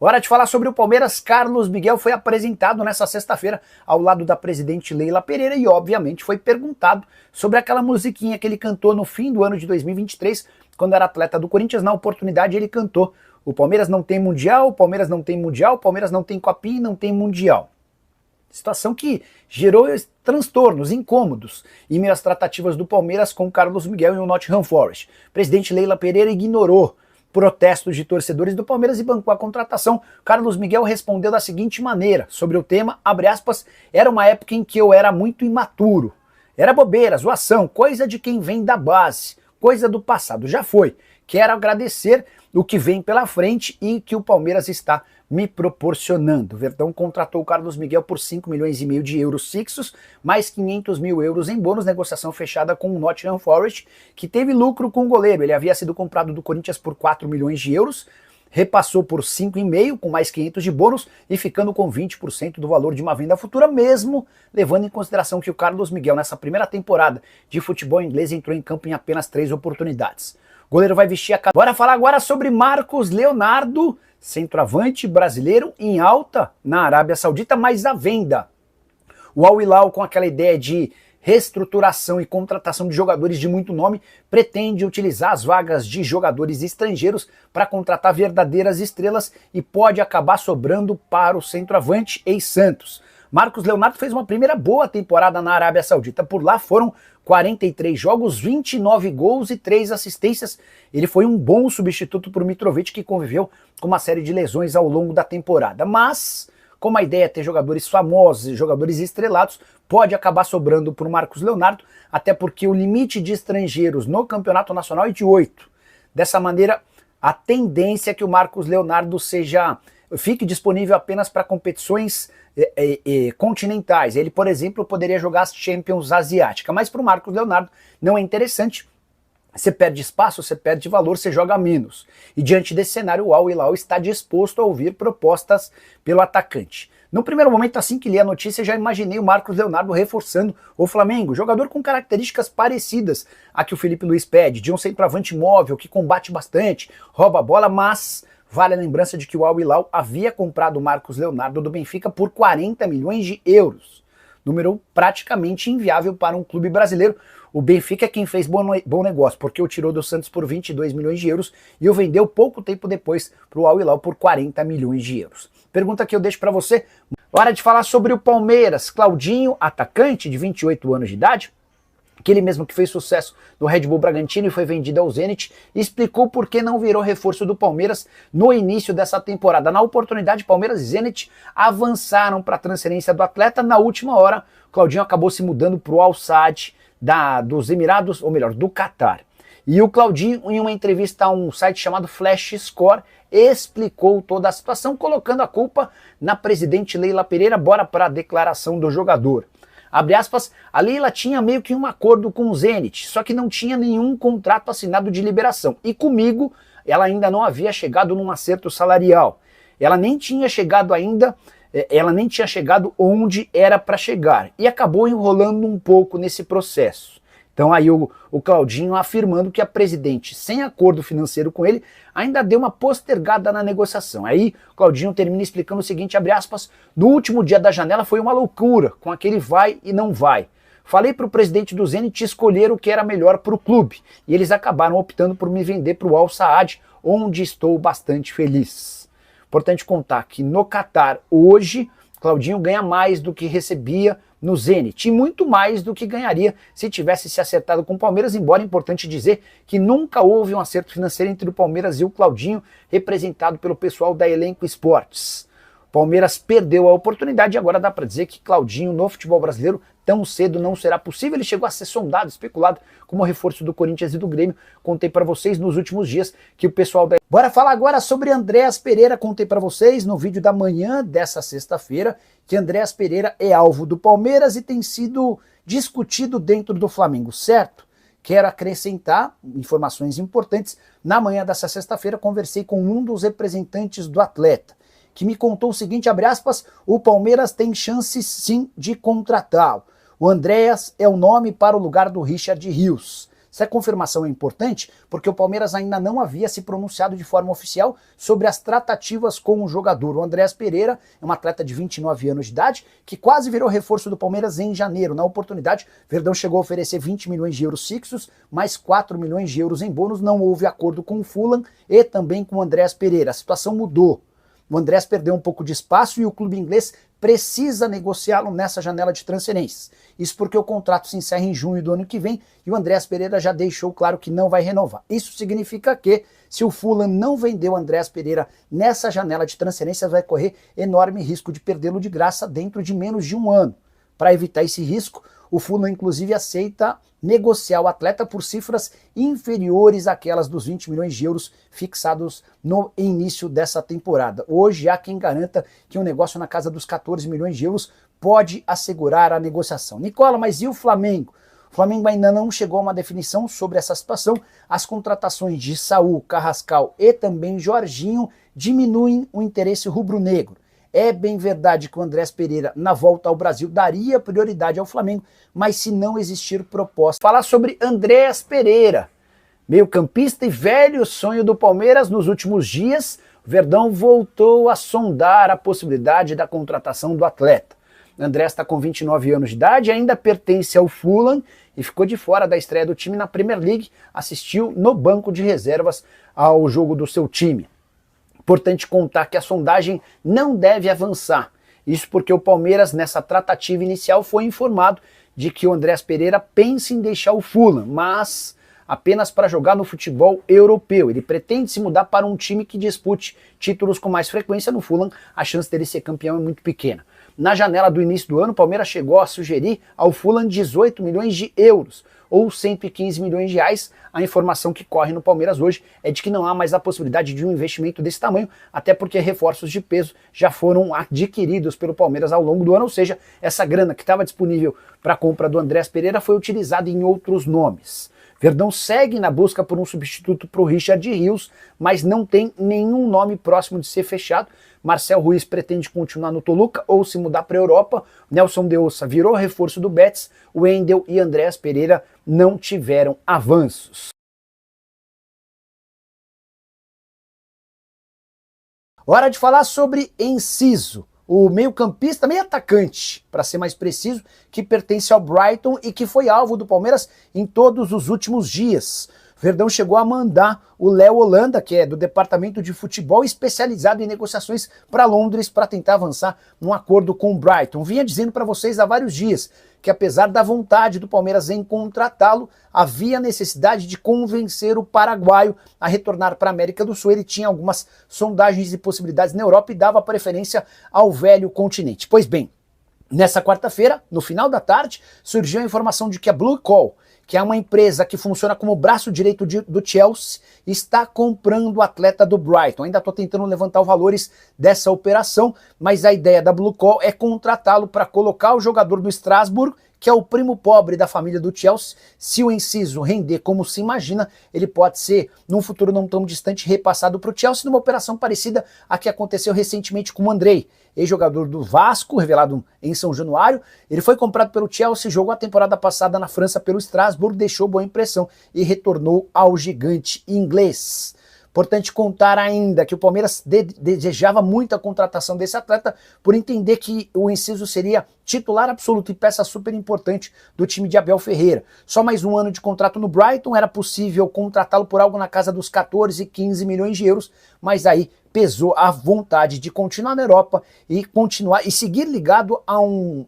Hora de falar sobre o Palmeiras. Carlos Miguel foi apresentado nessa sexta-feira ao lado da presidente Leila Pereira e obviamente foi perguntado sobre aquela musiquinha que ele cantou no fim do ano de 2023, quando era atleta do Corinthians. Na oportunidade ele cantou: o Palmeiras não tem mundial, o Palmeiras não tem mundial, o Palmeiras não tem copinha e não tem mundial. Situação que gerou transtornos, incômodos em meio às tratativas do Palmeiras com Carlos Miguel e o Nottingham Forest. Presidente Leila Pereira ignorou protestos de torcedores do Palmeiras e bancou a contratação. Carlos Miguel respondeu da seguinte maneira sobre o tema, abre aspas: era uma época em que eu era muito imaturo. Era bobeira, zoação, coisa de quem vem da base, coisa do passado, já foi. Quero agradecer o que vem pela frente e que o Palmeiras está me proporcionando. O Verdão contratou o Carlos Miguel por 5,5 milhões de euros fixos, mais 500 mil euros em bônus, negociação fechada com o Nottingham Forest, que teve lucro com o goleiro. Ele havia sido comprado do Corinthians por 4 milhões de euros, repassou por 5,5 com mais 500 de bônus e ficando com 20% do valor de uma venda futura, mesmo levando em consideração que o Carlos Miguel nessa primeira temporada de futebol inglês entrou em campo em apenas 3 oportunidades. O goleiro vai vestir a camisa. Bora falar agora sobre Marcos Leonardo, centroavante brasileiro em alta na Arábia Saudita, mas à venda. O Al Hilal, com aquela ideia de reestruturação e contratação de jogadores de muito nome, pretende utilizar as vagas de jogadores estrangeiros para contratar verdadeiras estrelas e pode acabar sobrando para o centroavante ex-Santos. Marcos Leonardo fez uma primeira boa temporada na Arábia Saudita. Por lá foram 43 jogos, 29 gols e 3 assistências. Ele foi um bom substituto para o Mitrovic, que conviveu com uma série de lesões ao longo da temporada. Mas, como a ideia é ter jogadores famosos e jogadores estrelados, pode acabar sobrando para o Marcos Leonardo, até porque o limite de estrangeiros no Campeonato Nacional é de 8. Dessa maneira, a tendência é que o Marcos Leonardo fique disponível apenas para competições continentais. Ele, por exemplo, poderia jogar as Champions Asiática, mas para o Marcos Leonardo não é interessante. Você perde espaço, você perde valor, você joga menos. E diante desse cenário, o Al Hilal está disposto a ouvir propostas pelo atacante. No primeiro momento, assim que li a notícia, já imaginei o Marcos Leonardo reforçando o Flamengo, jogador com características parecidas a que o Felipe Luiz pede, de um centroavante móvel, que combate bastante, rouba a bola, mas vale a lembrança de que o Al Hilal havia comprado o Marcos Leonardo do Benfica por 40 milhões de euros. Número praticamente inviável para um clube brasileiro. O Benfica é quem fez bom negócio, porque o tirou do Santos por 22 milhões de euros e o vendeu pouco tempo depois para o Al Hilal por 40 milhões de euros. Pergunta que eu deixo para você. Hora de falar sobre o Palmeiras. Claudinho, atacante de 28 anos de idade, aquele mesmo que fez sucesso no Red Bull Bragantino e foi vendido ao Zenit, explicou por que não virou reforço do Palmeiras no início dessa temporada. Na oportunidade, Palmeiras e Zenit avançaram para a transferência do atleta. Na última hora, Claudinho acabou se mudando para o Al Sadd dos Emirados, ou melhor, do Catar. E o Claudinho, em uma entrevista a um site chamado Flash Score, explicou toda a situação, colocando a culpa na presidente Leila Pereira. Bora para a declaração do jogador. Abre aspas, a Leila tinha meio que um acordo com o Zenit, só que não tinha nenhum contrato assinado de liberação. E comigo, ela ainda não havia chegado num acerto salarial. Ela nem tinha chegado onde era para chegar. E acabou enrolando um pouco nesse processo. Então aí o Claudinho afirmando que a presidente, sem acordo financeiro com ele, ainda deu uma postergada na negociação. Aí o Claudinho termina explicando o seguinte, abre aspas, no último dia da janela foi uma loucura, com aquele vai e não vai. Falei para o presidente do Zenit escolher o que era melhor para o clube, e eles acabaram optando por me vender para o Al Sadd, onde estou bastante feliz. Importante contar que no Catar, hoje, Claudinho ganha mais do que recebia no Zenit, e muito mais do que ganharia se tivesse se acertado com o Palmeiras, embora é importante dizer que nunca houve um acerto financeiro entre o Palmeiras e o Claudinho, representado pelo pessoal da Elenco Esportes. O Palmeiras perdeu a oportunidade e agora dá para dizer que Claudinho no futebol brasileiro tão cedo não será possível. Ele chegou a ser sondado, especulado como reforço do Corinthians e do Grêmio. Contei para vocês nos últimos dias que o pessoal da... Bora falar agora sobre Andréas Pereira. Contei para vocês no vídeo da manhã dessa sexta-feira que Andréas Pereira é alvo do Palmeiras e tem sido discutido dentro do Flamengo, certo? Quero acrescentar informações importantes. Na manhã dessa sexta-feira conversei com um dos representantes do atleta, que me contou o seguinte, abre aspas, o Palmeiras tem chance sim de contratá-lo. O Andréas é o nome para o lugar do Richard Rios. Essa confirmação é importante porque o Palmeiras ainda não havia se pronunciado de forma oficial sobre as tratativas com o jogador. O Andréas Pereira é um atleta de 29 anos de idade que quase virou reforço do Palmeiras em janeiro. Na oportunidade, Verdão chegou a oferecer 20 milhões de euros fixos, mais 4 milhões de euros em bônus. Não houve acordo com o Fulham e também com o Andréas Pereira. A situação mudou. O Andréas perdeu um pouco de espaço e o clube inglês precisa negociá-lo nessa janela de transferências. Isso porque o contrato se encerra em junho do ano que vem e o Andréas Pereira já deixou claro que não vai renovar. Isso significa que, se o Fulham não vender o Andréas Pereira nessa janela de transferências, vai correr enorme risco de perdê-lo de graça dentro de menos de um ano. Para evitar esse risco, o Fulham inclusive aceita negociar o atleta por cifras inferiores àquelas dos 20 milhões de euros fixados no início dessa temporada. Hoje há quem garanta que um negócio na casa dos 14 milhões de euros pode assegurar a negociação. Nicola, mas e o Flamengo? O Flamengo ainda não chegou a uma definição sobre essa situação. As contratações de Saúl, Carrascal e também Jorginho diminuem o interesse rubro-negro. É bem verdade que o Andréas Pereira, na volta ao Brasil, daria prioridade ao Flamengo, mas se não existir proposta. Falar sobre Andréas Pereira, meio-campista e velho sonho do Palmeiras. Nos últimos dias, o Verdão voltou a sondar a possibilidade da contratação do atleta. Andréas está com 29 anos de idade, ainda pertence ao Fulham e ficou de fora da estreia do time na Premier League, assistiu no banco de reservas ao jogo do seu time. Importante contar que a sondagem não deve avançar. Isso porque o Palmeiras, nessa tratativa inicial, foi informado de que o Andréas Pereira pensa em deixar o Fulham, mas apenas para jogar no futebol europeu. Ele pretende se mudar para um time que dispute títulos com mais frequência. No Fulham, a chance dele ser campeão é muito pequena. Na janela do início do ano, o Palmeiras chegou a sugerir ao Fulham 18 milhões de euros, ou 115 milhões de reais. A informação que corre no Palmeiras hoje é de que não há mais a possibilidade de um investimento desse tamanho, até porque reforços de peso já foram adquiridos pelo Palmeiras ao longo do ano, ou seja, essa grana que estava disponível para a compra do Andréas Pereira foi utilizada em outros nomes. Verdão segue na busca por um substituto para o Richard Rios, mas não tem nenhum nome próximo de ser fechado. Marcel Ruiz pretende continuar no Toluca ou se mudar para a Europa. Nelson de Ossa virou reforço do Betis. Wendel e Andréas Pereira não tiveram avanços. Hora de falar sobre Enciso, o meio-campista, meio-atacante, para ser mais preciso, que pertence ao Brighton e que foi alvo do Palmeiras em todos os últimos dias. Verdão chegou a mandar o Léo Holanda, que é do departamento de futebol especializado em negociações, para Londres para tentar avançar num acordo com o Brighton. Vinha dizendo para vocês há vários dias que, apesar da vontade do Palmeiras em contratá-lo, havia necessidade de convencer o paraguaio a retornar para a América do Sul. Ele tinha algumas sondagens e possibilidades na Europa e dava preferência ao velho continente. Pois bem, nessa quarta-feira, no final da tarde, surgiu a informação de que a Blue Call, que é uma empresa que funciona como braço direito do Chelsea, está comprando o atleta do Brighton. Ainda estou tentando levantar os valores dessa operação, mas a ideia da Blue Call é contratá-lo para colocar o jogador do Strasbourg, que é o primo pobre da família do Chelsea. Se o Enciso render como se imagina, ele pode ser, num futuro não tão distante, repassado para o Chelsea, numa operação parecida à que aconteceu recentemente com o Andrei, ex-jogador do Vasco, revelado em São Januário. Ele foi comprado pelo Chelsea, jogou a temporada passada na França pelo Strasbourg, deixou boa impressão e retornou ao gigante inglês. Importante contar ainda que o Palmeiras desejava muito a contratação desse atleta por entender que o Enciso seria titular absoluto e peça super importante do time de Abel Ferreira. Só mais um ano de contrato no Brighton, era possível contratá-lo por algo na casa dos 14, 15 milhões de euros, mas aí pesou a vontade de continuar na Europa e continuar e seguir ligado a um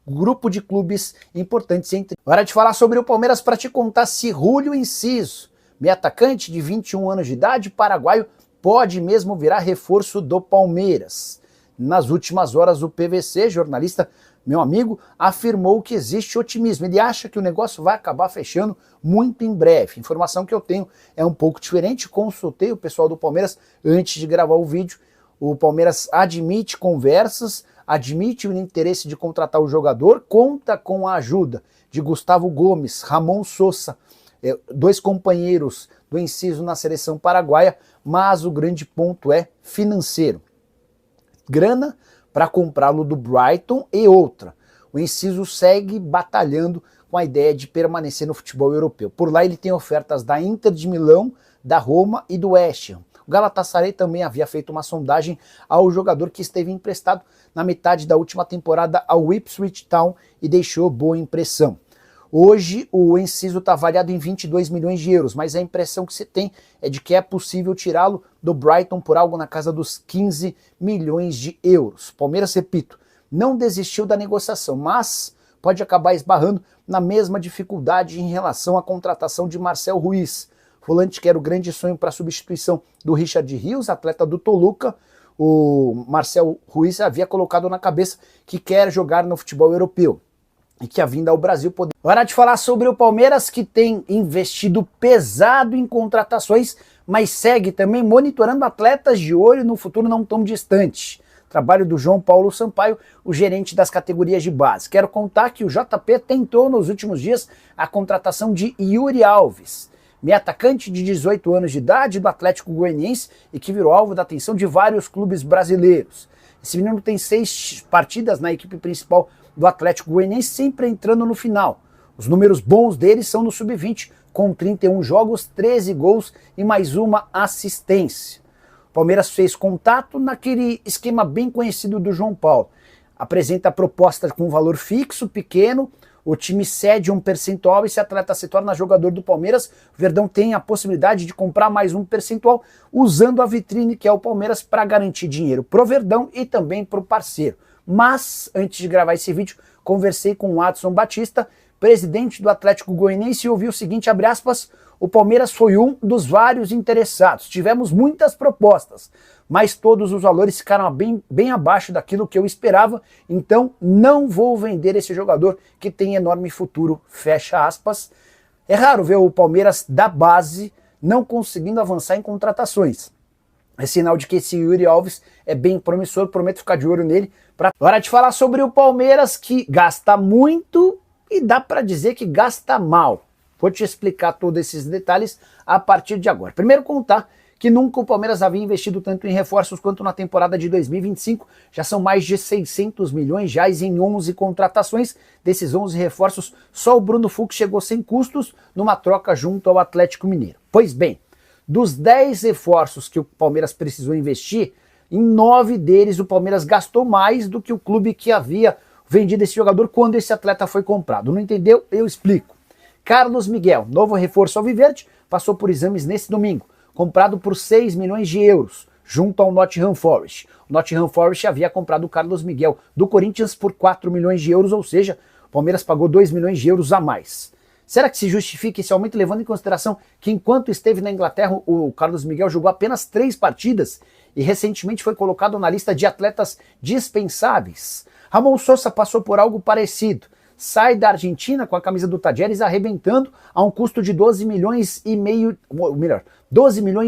grupo de clubes importantes. Hora de falar sobre o Palmeiras para te contar se Julio Enciso, meio atacante de 21 anos de idade, paraguaio, pode mesmo virar reforço do Palmeiras. Nas últimas horas, o PVC, jornalista, meu amigo, afirmou que existe otimismo. Ele acha que o negócio vai acabar fechando muito em breve. Informação que eu tenho é um pouco diferente. Consultei o pessoal do Palmeiras antes de gravar o vídeo. O Palmeiras admite conversas, admite o interesse de contratar o jogador, conta com a ajuda de Gustavo Gomes, Ramon Sosa, dois companheiros do Enciso na seleção paraguaia, mas o grande ponto é financeiro. Grana para comprá-lo do Brighton e outra. O Enciso segue batalhando com a ideia de permanecer no futebol europeu. Por lá ele tem ofertas da Inter de Milão, da Roma e do West Ham. O Galatasaray também havia feito uma sondagem ao jogador que esteve emprestado na metade da última temporada ao Ipswich Town e deixou boa impressão. Hoje o Enciso está avaliado em 22 milhões de euros, mas a impressão que se tem é de que é possível tirá-lo do Brighton por algo na casa dos 15 milhões de euros. Palmeiras, repito, não desistiu da negociação, mas pode acabar esbarrando na mesma dificuldade em relação à contratação de Marcel Ruiz, volante que era o grande sonho para a substituição do Richard Rios, atleta do Toluca. O Marcel Ruiz havia colocado na cabeça que quer jogar no futebol europeu e que a vinda ao Brasil poder... Hora de falar sobre o Palmeiras, que tem investido pesado em contratações, mas segue também monitorando atletas de olho no futuro não tão distante. Trabalho do João Paulo Sampaio, o gerente das categorias de base. Quero contar que o JP tentou nos últimos dias a contratação de Yuri Alves, meio atacante de 18 anos de idade do Atlético Goianiense e que virou alvo da atenção de vários clubes brasileiros. Esse menino tem 6 partidas na equipe principal do Atlético Goianiense, sempre entrando no final. Os números bons dele são no sub-20, com 31 jogos, 13 gols e mais uma assistência. O Palmeiras fez contato naquele esquema bem conhecido do João Paulo. Apresenta proposta com valor fixo, pequeno, o time cede um percentual e se o atleta se torna jogador do Palmeiras, o Verdão tem a possibilidade de comprar mais um percentual usando a vitrine que é o Palmeiras para garantir dinheiro pro Verdão e também pro parceiro. Mas, antes de gravar esse vídeo, conversei com o Adson Batista, presidente do Atlético Goianiense, e ouvi o seguinte, abre aspas, o Palmeiras foi um dos vários interessados, tivemos muitas propostas, mas todos os valores ficaram bem abaixo daquilo que eu esperava, então não vou vender esse jogador que tem enorme futuro, fecha aspas. É raro ver o Palmeiras da base não conseguindo avançar em contratações. É sinal de que esse Yuri Alves é bem promissor, prometo ficar de olho nele. Hora de falar sobre o Palmeiras, que gasta muito e dá para dizer que gasta mal. Vou te explicar todos esses detalhes a partir de agora. Primeiro contar que nunca o Palmeiras havia investido tanto em reforços quanto na temporada de 2025. Já são mais de 600 milhões de reais em 11 contratações. Desses 11 reforços, só o Bruno Fux chegou sem custos numa troca junto ao Atlético Mineiro. Pois bem, dos 10 reforços que o Palmeiras precisou investir, em 9 deles o Palmeiras gastou mais do que o clube que havia vendido esse jogador quando esse atleta foi comprado. Não entendeu? Eu explico. Carlos Miguel, novo reforço alviverde, passou por exames nesse domingo, comprado por 6 milhões de euros, junto ao Nottingham Forest. O Nottingham Forest havia comprado o Carlos Miguel do Corinthians por 4 milhões de euros, ou seja, o Palmeiras pagou 2 milhões de euros a mais. Será que se justifica esse aumento, levando em consideração que enquanto esteve na Inglaterra, o Carlos Miguel jogou apenas 3 partidas e recentemente foi colocado na lista de atletas dispensáveis? Ramon Sosa passou por algo parecido. Sai da Argentina com a camisa do Tadjeres arrebentando a um custo de 12 milhões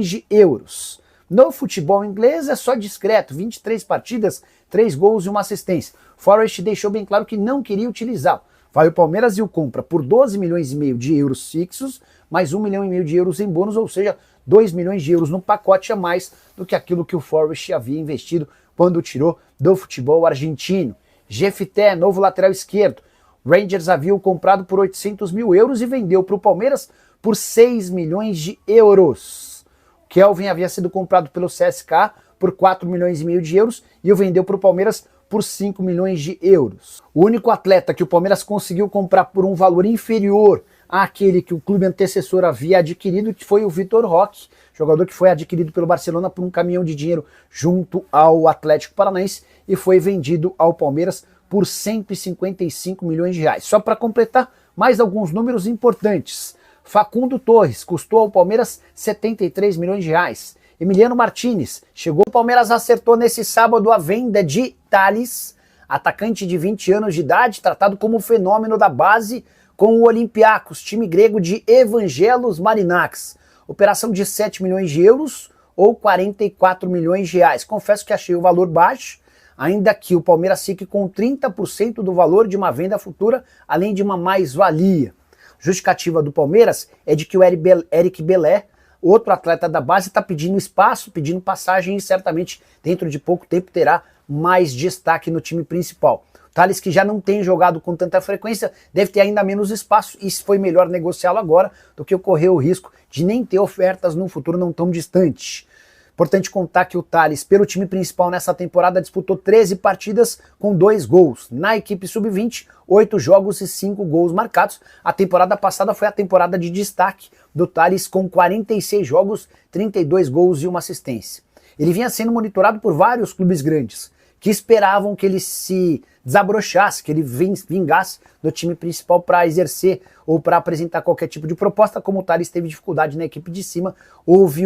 de euros. No futebol inglês é só discreto, 23 partidas, 3 gols e uma assistência. Forest deixou bem claro que não queria utilizá-lo. Vai o Palmeiras e o compra por 12 milhões e meio de euros fixos, mais 1 milhão e meio de euros em bônus, ou seja, 2 milhões de euros no pacote a mais do que aquilo que o Forest havia investido quando tirou do futebol argentino. Jefité, novo lateral esquerdo. Rangers havia o comprado por 800 mil euros e vendeu para o Palmeiras por 6 milhões de euros. Kelvin havia sido comprado pelo CSKA por 4 milhões e meio de euros e o vendeu para o Palmeiras por 5 milhões de euros. O único atleta que o Palmeiras conseguiu comprar por um valor inferior àquele que o clube antecessor havia adquirido foi o Vitor Roque, jogador que foi adquirido pelo Barcelona por um caminhão de dinheiro junto ao Atlético Paranaense e foi vendido ao Palmeiras por 155 milhões de reais. Só para completar, mais alguns números importantes. Facundo Torres custou ao Palmeiras 73 milhões de reais. Emiliano Martinez chegou, o Palmeiras acertou nesse sábado a venda de Thales, atacante de 20 anos de idade, tratado como fenômeno da base com o Olympiacos, time grego de Evangelos Marinakis. Operação de 7 milhões de euros ou 44 milhões de reais. Confesso que achei o valor baixo, ainda que o Palmeiras fique com 30% do valor de uma venda futura, além de uma mais-valia. Justificativa do Palmeiras é de que o Eric Belé, outro atleta da base, está pedindo espaço, pedindo passagem e certamente dentro de pouco tempo terá mais destaque no time principal. Thales, que já não tem jogado com tanta frequência, deve ter ainda menos espaço e foi melhor negociá-lo agora do que correr o risco de nem ter ofertas num futuro não tão distante. Importante contar que o Thales, pelo time principal nessa temporada, disputou 13 partidas com 2 gols. Na equipe sub-20, 8 jogos e 5 gols marcados. A temporada passada foi a temporada de destaque do Thales, com 46 jogos, 32 gols e uma assistência. Ele vinha sendo monitorado por vários clubes grandes, que esperavam que ele se desabrochasse, que ele vingasse do time principal para exercer ou para apresentar qualquer tipo de proposta. Como o Thales teve dificuldade na equipe de cima, houve